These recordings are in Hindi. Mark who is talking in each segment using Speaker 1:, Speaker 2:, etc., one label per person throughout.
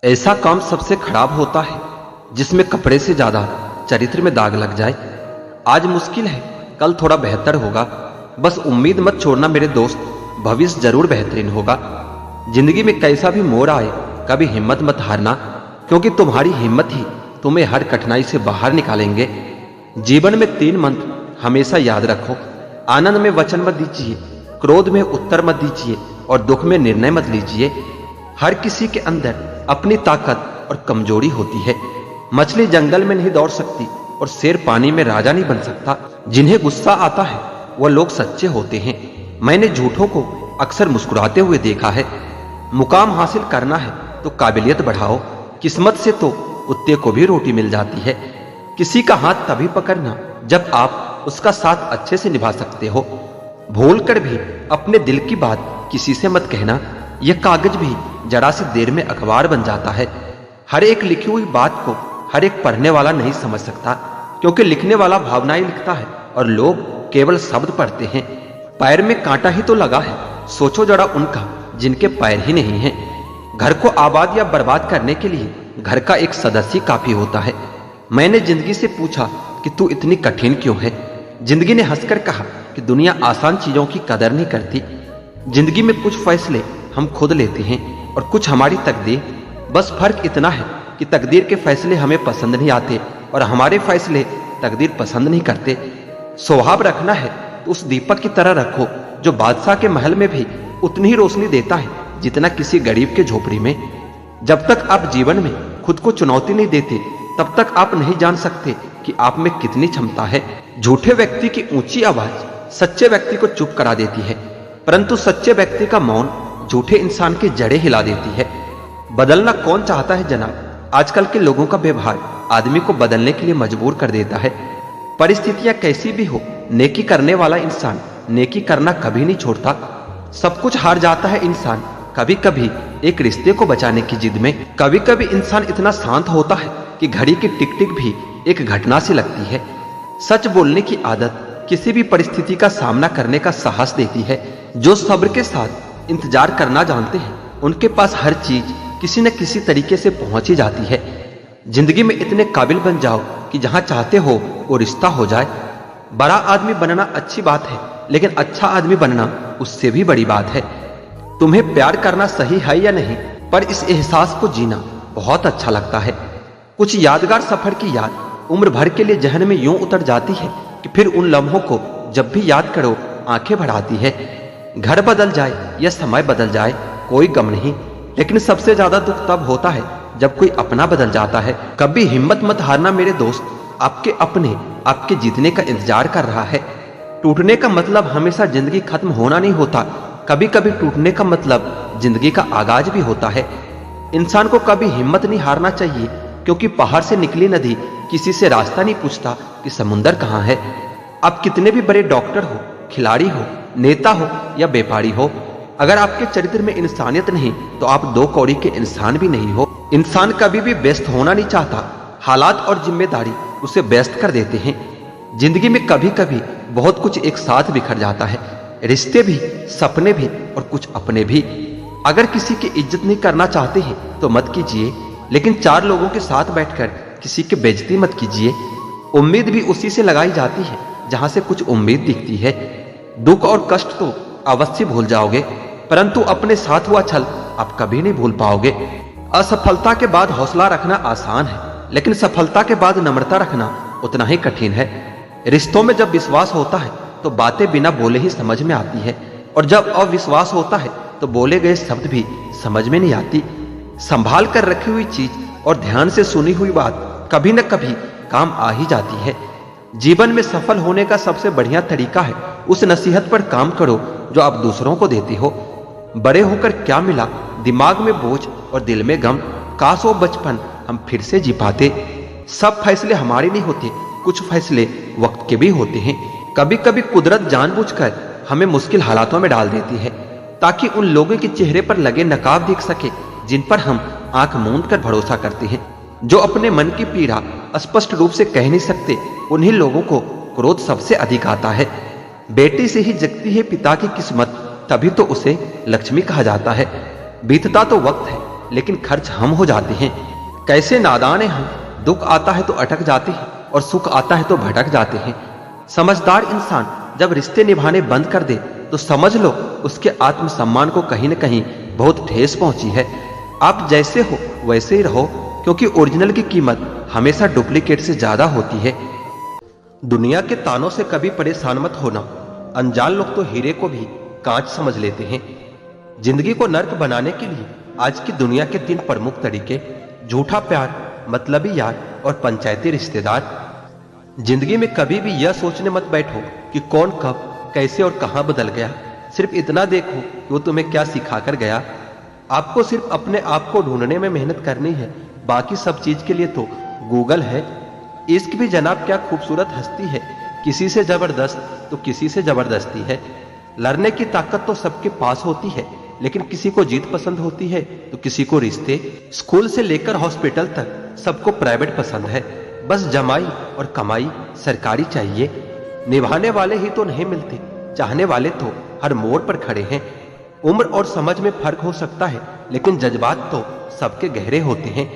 Speaker 1: ऐसा काम सबसे खराब होता है जिसमें कपड़े से ज्यादा चरित्र में दाग लग जाए। आज मुश्किल है, कल थोड़ा बेहतर होगा। बस उम्मीद मत छोड़ना मेरे दोस्त, भविष्य जरूर बेहतरीन होगा। जिंदगी में कैसा भी मोड़ आए, कभी हिम्मत मत हारना, क्योंकि तुम्हारी हिम्मत ही तुम्हें हर कठिनाई से बाहर निकालेंगे। जीवन में 3 मंत्र हमेशा याद रखो। आनंद में वचन मत दीजिए, क्रोध में उत्तर मत दीजिए और दुख में निर्णय मत लीजिए। हर किसी के अंदर अपनी ताकत और कमजोरी होती है। मछली जंगल में नहीं दौड़ सकती और शेर पानी में राजा नहीं बन सकता। जिन्हें गुस्सा आता है वह लोग सच्चे होते हैं। मैंने झूठों को अक्सर मुस्कुराते हुए देखा है। मुकाम हासिल करना है तो काबिलियत बढ़ाओ, किस्मत से तो कुत्ते को भी रोटी मिल जाती है। किसी का हाथ तभी पकड़ना जब आप उसका साथ अच्छे से निभा सकते हो। भूल कर भी अपने दिल की बात किसी से मत कहना, यह कागज भी जरा सी देर में अखबार बन जाता है। हर एक लिखी हुई बात को हर एक पढ़ने वाला नहीं समझ सकता, क्योंकि लिखने वाला भावनाएं लिखता है और लोग केवल शब्द पढ़ते हैं। पैर में कांटा ही तो लगा है, सोचो जरा उनका जिनके पैर ही नहीं हैं। घर को आबाद या बर्बाद करने के लिए घर का एक सदस्य काफी होता है। मैंने जिंदगी से पूछा कि तू इतनी कठिन क्यों है। जिंदगी ने हंसकर कहा कि दुनिया आसान चीजों की कदर नहीं करती। जिंदगी में कुछ फैसले हम खुद लेते हैं और कुछ हमारी तकदीर। बस फर्क इतना है कि तकदीर के फैसले हमें पसंद नहीं आते और हमारे फैसले तकदीर पसंद नहीं करते। स्वभाव रखना है तो उस दीपक की तरह रखो जो बादशाह के महल में भी उतनी ही रोशनी देता है जितना किसी गरीब के झोपड़ी में। जब तक आप जीवन में खुद को चुनौती नहीं देते, तब तक आप नहीं जान सकते कि आप में कितनी क्षमता है। झूठे व्यक्ति की ऊंची आवाज सच्चे व्यक्ति को चुप करा देती है, परंतु सच्चे व्यक्ति का मौन झूठे इंसान की जड़ें हिला देती है। बदलना कौन चाहता है जनाब? आजकल के लोगों का व्यवहार आदमी को बदलने के लिए मजबूर कर देता है। परिस्थितियां कैसी भी हो, नेकी करने वाला इंसान नेकी करना कभी नहीं छोड़ता। सब कुछ हार जाता है इंसान कभी कभी एक रिश्ते को बचाने की जिद में। कभी कभी इंसान इतना शांत होता है कि घड़ी की टिक टिक भी एक घटना सी लगती है। सच बोलने की आदत किसी भी परिस्थिति का सामना करने का साहस देती है। जो सब्र के साथ इंतजार करना जानते हैं, उनके पास हर चीज किसी न किसी तरीके से पहुंच ही जाती है। जिंदगी में इतने काबिल बन जाओ कि जहां चाहते हो वो रिश्ता हो जाए। बड़ा आदमी बनना अच्छी बात है, लेकिन अच्छा आदमी बनना उससे भी बड़ी बात है। तुम्हें प्यार करना सही है या नहीं, पर इस एहसास को जीना बहुत अच्छा लगता है। कुछ यादगार सफर की याद उम्र भर के लिए जहन में यूं उतर जाती है कि फिर उन लम्हों को जब भी याद करो आंखें भर आती है। घर बदल जाए या समय बदल जाए कोई गम नहीं, लेकिन सबसे ज्यादा दुख तब होता है जब कोई अपना बदल जाता है। कभी हिम्मत मत हारना मेरे दोस्त, आपके अपने आपके जीतने का इंतजार कर रहा है। टूटने का मतलब हमेशा जिंदगी खत्म होना नहीं होता, कभी कभी टूटने का मतलब जिंदगी का आगाज भी होता है। इंसान को कभी हिम्मत नहीं हारना चाहिए, क्योंकि पहाड़ से निकली नदी किसी से रास्ता नहीं पूछता कि समुंदर कहाँ है। आप कितने भी बड़े डॉक्टर हो, खिलाड़ी हो, नेता हो या व्यापारी हो, अगर आपके चरित्र में इंसानियत नहीं तो आप 2 कौड़ी के इंसान भी नहीं हो। इंसान कभी भी व्यस्त होना नहीं चाहता, हालात और जिम्मेदारी उसे व्यस्त कर देते हैं। जिंदगी में कभी कभी बहुत कुछ एक साथ बिखर जाता है, रिश्ते भी, सपने भी और कुछ अपने भी। अगर किसी की इज्जत नहीं करना चाहते हैं तो मत कीजिए, लेकिन 4 लोगों के साथ बैठकर किसी की बेइज्जती मत कीजिए। उम्मीद भी उसी से लगाई जाती है जहां से कुछ उम्मीद दिखती है। दुख और कष्ट तो अवश्य भूल जाओगे, परंतु अपने साथ हुआ छल आप कभी नहीं भूल पाओगे। असफलता के बाद हौसला रखना आसान है, लेकिन सफलता के बाद नम्रता रखना उतना ही कठिन है। रिश्तों में जब विश्वास होता है तो बातें बिना बोले ही समझ में आती है, और जब अविश्वास होता है तो बोले गए शब्द भी समझ में नहीं आती। संभाल कर रखी हुई चीज और ध्यान से सुनी हुई बात कभी न कभी काम आ ही जाती है। जीवन में सफल होने का सबसे बढ़िया तरीका है उस नसीहत पर काम करो जो आप दूसरों को देते हो। बड़े होकर क्या मिला, दिमाग में बोझ और दिल में गम, काश वो बचपन हम फिर से जी पाते। सब फैसले हमारे नहीं होते, कुछ फैसले वक्त के भी होते हैं। कभी कभी कुदरत जानबूझकर हमें मुश्किल हालातों में डाल देती है, ताकि उन लोगों के चेहरे पर लगे नकाब दिख सके जिन पर हम आंख मूंद कर भरोसा करते हैं। जो अपने मन की पीड़ा स्पष्ट रूप से कह नहीं सकते, उन्हीं लोगों को क्रोध सबसे अधिक आता है। बेटी से ही जगती है पिता की किस्मत, तभी तो उसे लक्ष्मी कहा जाता है। बीतता तो वक्त है, लेकिन खर्च हम हो जाते हैं। कैसे नादान हैं हम, दुख आता है तो अटक जाते हैं और सुख आता है तो भटक जाते हैं। समझदार इंसान जब रिश्ते निभाने बंद कर दे तो समझ लो उसके आत्मसम्मान को कहीं न कहीं बहुत ठेस पहुंची है। आप जैसे हो वैसे ही रहो, क्योंकि ओरिजिनल की कीमत हमेशा डुप्लीकेट से ज्यादा होती है। दुनिया के तानों से कभी परेशान मत होना। अनजान लोग तो हीरे को भी कांच समझ लेते हैं। जिंदगी को नर्क बनाने के लिए आज की दुनिया के 3 प्रमुख तरीके: झूठा प्यार, मतलबी यार और पंचायती रिश्तेदार। जिंदगी में कभी भी यह सोचने मत बैठो कि कौन कब कैसे और कहां बदल गया। सिर्फ इतना देखो कि वो तुम्हें क्या सिखा कर गया। आपको सिर्फ अपने आप को ढूंढने में मेहनत करनी है, बाकी सब चीज के लिए तो गूगल है। इश्क भी जनाब क्या खूबसूरत हस्ती है, किसी से जबरदस्त तो किसी से जबरदस्ती है। लड़ने की ताकत तो सबके पास होती है, लेकिन किसी को जीत पसंद होती है तो किसी को रिश्ते। स्कूल से लेकर हॉस्पिटल तक सबको प्राइवेट पसंद है, बस जमाई और कमाई सरकारी चाहिए। निभाने वाले ही तो नहीं मिलते, चाहने वाले तो हर मोड़ पर खड़े हैं। उम्र और समझ में फर्क हो सकता है, लेकिन जज्बात तो सबके गहरे होते हैं।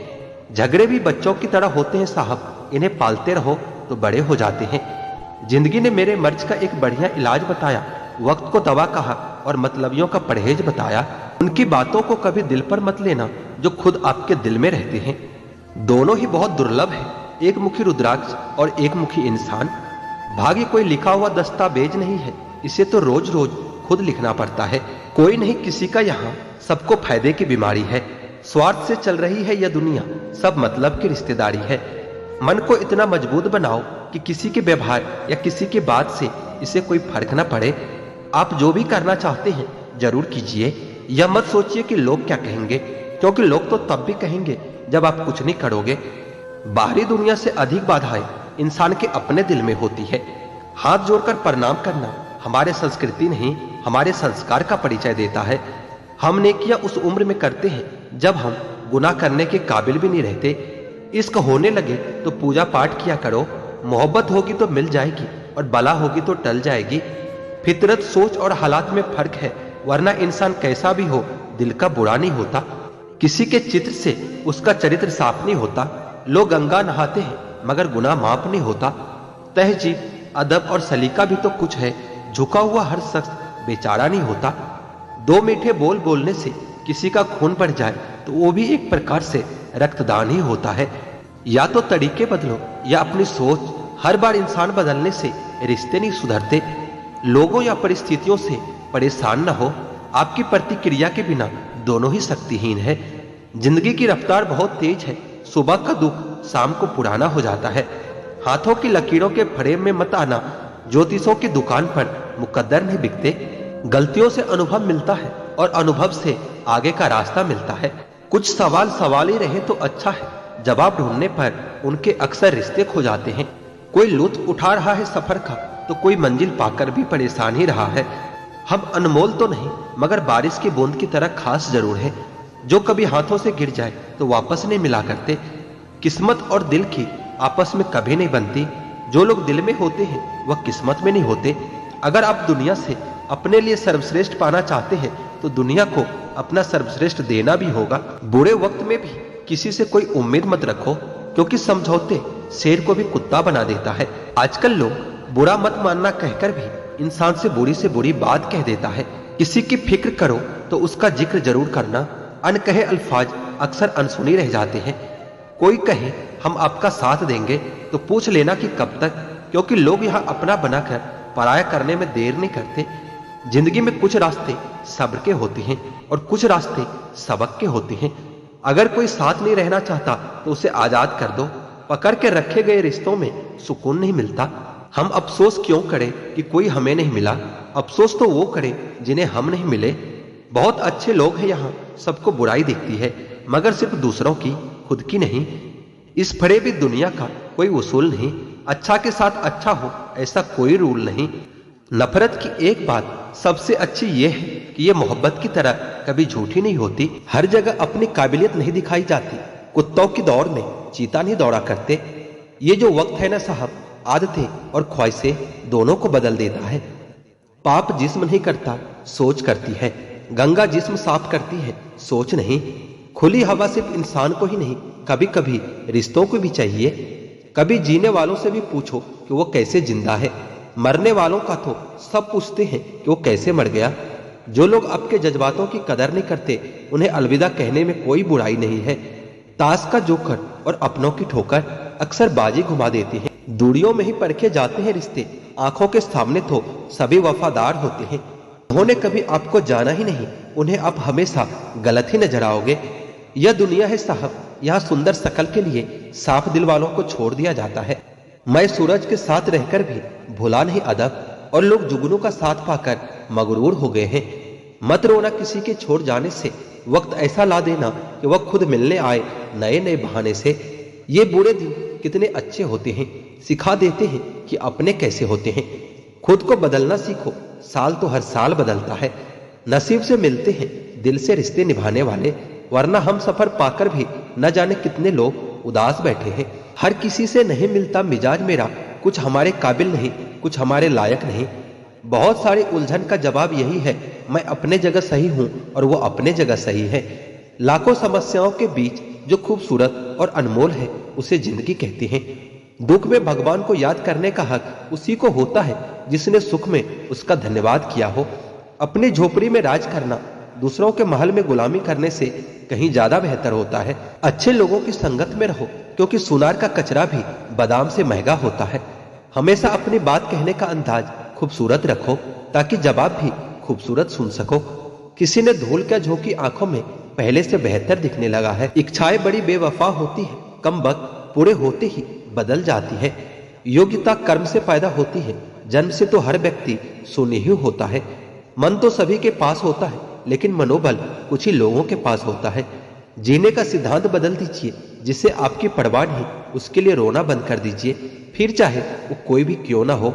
Speaker 1: झगड़े भी बच्चों की तरह होते हैं साहब, इन्हें पालते रहो तो बड़े हो जाते हैं। जिंदगी ने मेरे मर्ज का एक बढ़िया इलाज बताया, वक्त को दवा कहा और मतलबियों का परहेज बताया। उनकी बातों को कभी दिल पर मत लेना जो खुद आपके दिल में रहते हैं। दोनों ही बहुत दुर्लभ है, एक मुखी रुद्राक्ष और एक मुखी इंसान। भाग्य कोई लिखा हुआ दस्तावेज नहीं है, इसे तो रोज रोज खुद लिखना पड़ता है। कोई नहीं किसी का यहाँ, सबको फायदे की बीमारी है। स्वार्थ से चल रही है यह दुनिया, सब मतलब की रिश्तेदारी है। मन को इतना मजबूत बनाओ कि किसी के व्यवहार या किसी की बात से इसे कोई फर्क ना पड़े। आप जो भी करना चाहते हैं जरूर कीजिए। यह मत सोचिए कि लोग क्या कहेंगे, क्योंकि लोग तो तब भी कहेंगे जब आप कुछ नहीं करोगे। बाहरी दुनिया से अधिक बाधाएं इंसान के अपने दिल में होती है। हाथ जोड़कर प्रणाम करना हमारे संस्कृति नहीं, हमारे संस्कार का परिचय देता है। हम नेकियां उस उम्र में करते हैं जब हम गुनाह करने के काबिल भी नहीं रहते। इश्क होने लगे तो पूजा पाठ किया करो। मोहब्बत होगी तो मिल जाएगी और बला होगी तो टल जाएगी। फितरत, सोच और हालात में फर्क है, वरना इंसान कैसा भी हो दिल का बुरा नहीं होता। किसी के चित्र से उसका चरित्र साफ नहीं होता। लोग गंगा नहाते हैं मगर गुनाह माफ नहीं होता। तहजीब, अदब और सलीका भी तो कुछ है, झुका हुआ हर शख्स बेचारा नहीं होता। 2 मीठे बोल बोलने से किसी का खून बढ़ जाए तो वो भी एक प्रकार से रक्तदान ही होता है। या तो तरीके बदलो या अपनी सोच। हर बार इंसान बदलने से रिश्ते नहीं सुधरते। लोगों या परिस्थितियों से परेशान न हो, आपकी प्रतिक्रिया के बिना दोनों ही शक्तिहीन है। जिंदगी की रफ्तार बहुत तेज है, सुबह का दुख शाम को पुराना हो जाता है। हाथों की लकीरों के फ्रेम में मत आना, ज्योतिषों की दुकान पर मुकद्दर नहीं बिकते। गलतियों से अनुभव मिलता है और अनुभव से आगे का रास्ता मिलता है। कुछ सवाल सवाल ही रहे तो अच्छा है, जवाब ढूंढने पर उनके अक्सर रिश्ते खो जाते हैं। कोई लुत्फ उठा रहा है सफर का तो कोई मंजिल पाकर भी परेशान ही रहा है। हम अनमोल तो नहीं मगर बारिश की बूंद की तरह खास जरूर है, जो कभी हाथों से गिर जाए तो वापस नहीं मिला करते। किस्मत और दिल की आपस में कभी नहीं बनती। जो लोग दिल में होते हैं वह किस्मत में नहीं होते। अगर आप दुनिया से अपने लिए सर्वश्रेष्ठ पाना चाहते हैं तो दुनिया को अपना सर्वश्रेष्ठ देना भी होगा। बुरे वक्त में भी किसी से कोई उम्मीद मत रखो, क्योंकि समझौते शेर को भी कुत्ता बना देता है। आजकल लोग बुरा मत मानना कहकर भी इंसान से बुरी बात कह देता है। किसी की फिक्र करो तो उसका जिक्र जरूर करना। अनकहे अल्फाज अक्सर अनसुनी रह जाते हैं। कोई कहे हम आपका साथ देंगे तो पूछ लेना कि कब तक, क्योंकि लोग यहाँ अपना बनाकर पराया करने में देर नहीं करते। जिंदगी में कुछ रास्ते सब्र के होते हैं और कुछ रास्ते सबक के होते हैं। अगर कोई साथ नहीं रहना चाहता तो उसे आजाद कर दो। पकड़ के रखे गए रिश्तों में सुकून नहीं मिलता। हम अफसोस क्यों करें कि कोई हमें नहीं मिला, अफसोस तो वो करें जिन्हें हम नहीं मिले। बहुत अच्छे लोग हैं यहाँ, सबको बुराई दिखती है मगर सिर्फ दूसरों की, खुद की नहीं। इस फरेबी दुनिया का कोई उसूल नहीं। अच्छा के साथ अच्छा हो ऐसा कोई रूल नहीं। नफरत की एक बात सबसे अच्छी यह है कि यह मोहब्बत की तरह कभी झूठी नहीं होती। हर जगह अपनी काबिलियत नहीं दिखाई जाती। कुत्तों की दौड़ में चीता नहीं दौड़ा करते। ये जो वक्त है ना साहब, आदतें और ख्वाहिशें दोनों को बदल देता है। पाप जिस्म नहीं करता, सोच करती है। गंगा जिस्म साफ करती है, सोच नहीं।
Speaker 2: खुली हवा सिर्फ इंसान को ही नहीं, कभी कभी रिश्तों को भी चाहिए। कभी जीने वालों से भी पूछो कि वो कैसे जिंदा है। मरने वालों का तो सब पूछते हैं कि वो कैसे मर गया। जो लोग आपके जज्बातों की कदर नहीं करते, उन्हें अलविदा कहने में कोई बुराई नहीं है। ताश का जोकर और अपनों की ठोकर अक्सर बाजी घुमा देती है। दूरियों में ही परखे जाते हैं रिश्ते, आंखों के सामने तो सभी वफादार होते हैं। उन्होंने कभी आपको जाना ही नहीं, उन्हें आप हमेशा गलत ही नजर आओगे। यह दुनिया है साहब, यहाँ सुंदर शकल के लिए साफ दिल वालों को छोड़ दिया जाता है। मैं सूरज के साथ रहकर भी भुला नहीं अदब, और लोग जुगनू का साथ पाकर मगरूर हो गए हैं। मत रोना किसी के छोड़ जाने से, वक्त ऐसा ला देना कि वह खुद मिलने आए नए नए बहाने से। ये बुरे दिन कितने अच्छे होते हैं, सिखा देते हैं कि अपने कैसे होते हैं। खुद को बदलना सीखो, साल तो हर साल बदलता है। नसीब से मिलते हैं दिल से रिश्ते निभाने वाले, वरना हम सफर पाकर भी न जाने कितने लोग उदास बैठे हैं। हर किसी से नहीं मिलता मिजाज मेरा, कुछ हमारे काबिल नहीं, कुछ हमारे लायक नहीं। बहुत सारी उलझन का जवाब यही है, मैं अपने जगह सही हूं और वो अपने जगह सही है। लाखों समस्याओं के बीच जो खूबसूरत और अनमोल है, उसे जिंदगी कहती हैं। दुख में भगवान को याद करने का हक उसी को होता है जिसने सुख में उसका धन्यवाद किया हो। अपनी झोपड़ी में राज करना दूसरों के महल में गुलामी करने से कहीं ज्यादा बेहतर होता है। अच्छे लोगों की संगत में रहो, क्योंकि सुनार का कचरा भी बादाम से महंगा होता है। हमेशा अपनी बात कहने का अंदाज खूबसूरत रखो, ताकि जवाब भी खूबसूरत सुन सको। किसी ने धूल क्या झोंकी आंखों में पहले से बेहतर दिखने लगा है। इच्छाएं बड़ी बेवफा होती है, कम वक्त पूरे होते ही बदल जाती है। योग्यता कर्म से पैदा होती है, जन्म से तो हर व्यक्ति शून्य ही होता है। मन तो सभी के पास होता है, लेकिन मनोबल कुछ ही लोगों के पास होता है। जीने का सिद्धांत बदल दीजिए, जिससे आपकी परवाह नहीं, उसके लिए रोना बंद कर दीजिए। फिर चाहे वो कोई भी क्यों ना हो।